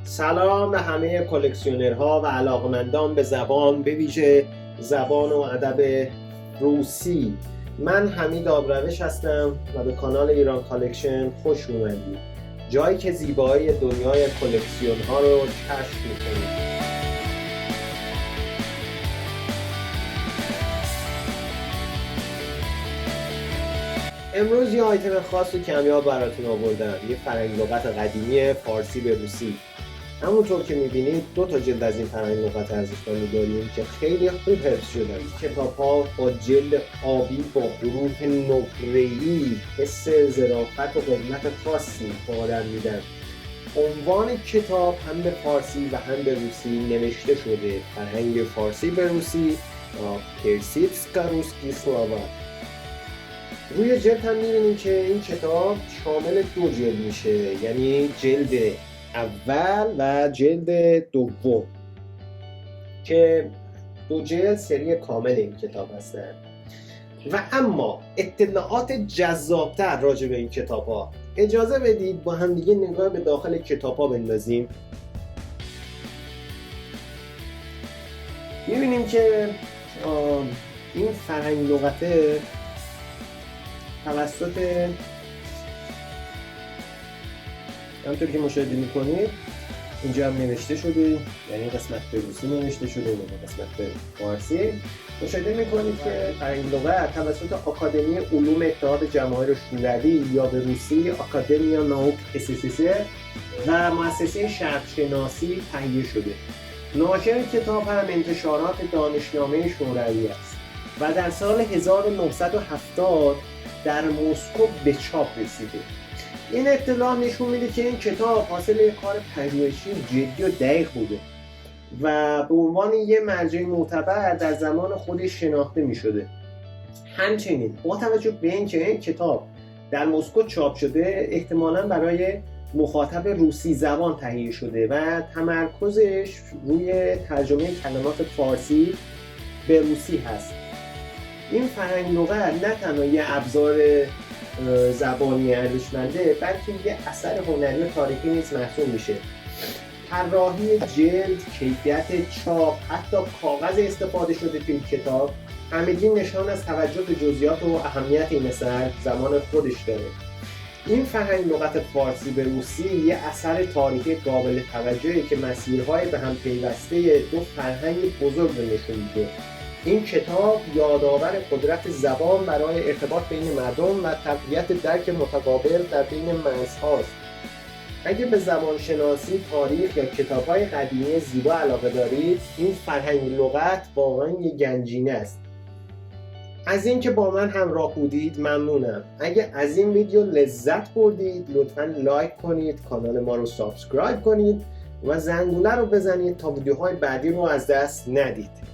سلام به همه کلکسیونرها و علاقمندان به زبان، به ویژه زبان و ادب روسی. من حمید آبروش هستم و به کانال ایران کالکشن خوش اومدید، جایی که زیبایی دنیای کلکسیون ها رو کشف میکنید. امروز یه آیتم خاص و کمیاب براتون آوردم، یه فرهنگ لغت قدیمی فارسی به روسی. همونطور که میبینید 2 تا جلد از این فرهنگ لغت ارزشمندی داریم که خیلی خوب حفظ شدن. کتاب‌ها با جلد آبی با حروف نقره‌ای حس ظرافت و قدمت خاصی به آدم میدن. عنوان کتاب هم به فارسی و هم به روسی نوشته شده: فرهنگ فارسی به روسی یا پرسیدسکا روسکی سلاوا. روی جلد هم می‌بینیم که این کتاب شامل 2 جلد میشه، یعنی جلد اول و جلد دوم، که 2 جلد سری کامل این کتاب هستند. و اما اطلاعات جذابتر راجع به این کتاب ها، اجازه بدید با هم دیگه نگاه به داخل کتاب ها بندازیم. می‌بینیم که این فرهنگ لغته توسط همونطور که مشاهده میکنید اینجا هم نوشته شده، یعنی قسمت به روسی نوشته شده و قسمت به فارسی. مشاهده میکنید که فرهنگ لغت توسط آکادمی علوم اتحاد جماهیر شوروی یا به روسی آکادمیا ناوک SSSR و مؤسسه شرقشناسی تهیه شده. ناشر کتاب هم انتشارات دانشنامه شوروی است و در سال 1970 در مسکو به چاپ رسیده. این اطلاع نشون میده که این کتاب حاصل یک کار پژوهشی جدی و دقیق بوده و به عنوان یک مرجع معتبر در زمان خودش شناخته میشده. همچنین با توجه به اینکه این کتاب در مسکو چاپ شده، احتمالاً برای مخاطب روسی زبان تهیه شده و تمرکزش روی ترجمه کلمات فارسی به روسی هست. این فرهنگ لغت نه تنها یه ابزار زبانی ارزشمنده، بلکه یه اثر هنری و تاریخی نیز محسوب میشه. طراحی جلد، کیفیت چاپ، حتی کاغذ استفاده شده توی کتاب، همگی نشان از توجه به جزئیات و اهمیت این اثر زمان خودش داره. این فرهنگ لغت فارسی به روسی یه اثر تاریخی قابل توجهی که مسیرهای به هم پیوسته 2 فرهنگ بزرگ رو نشون میده. این کتاب یادآور قدرت زبان برای ارتباط بین مردم و تقویت درک متقابل در بین مرزهاست. اگه به زبانشناسی، تاریخ یا کتاب‌های قدیمی زیبا علاقه دارید، این فرهنگ لغت واقعاً یک گنجینه است. از اینکه با من همراه بودید ممنونم. اگه از این ویدیو لذت بردید لطفاً لایک کنید، کانال ما رو سابسکرایب کنید و زنگوله رو بزنید تا ویدیوهای بعدی رو از دست ندید.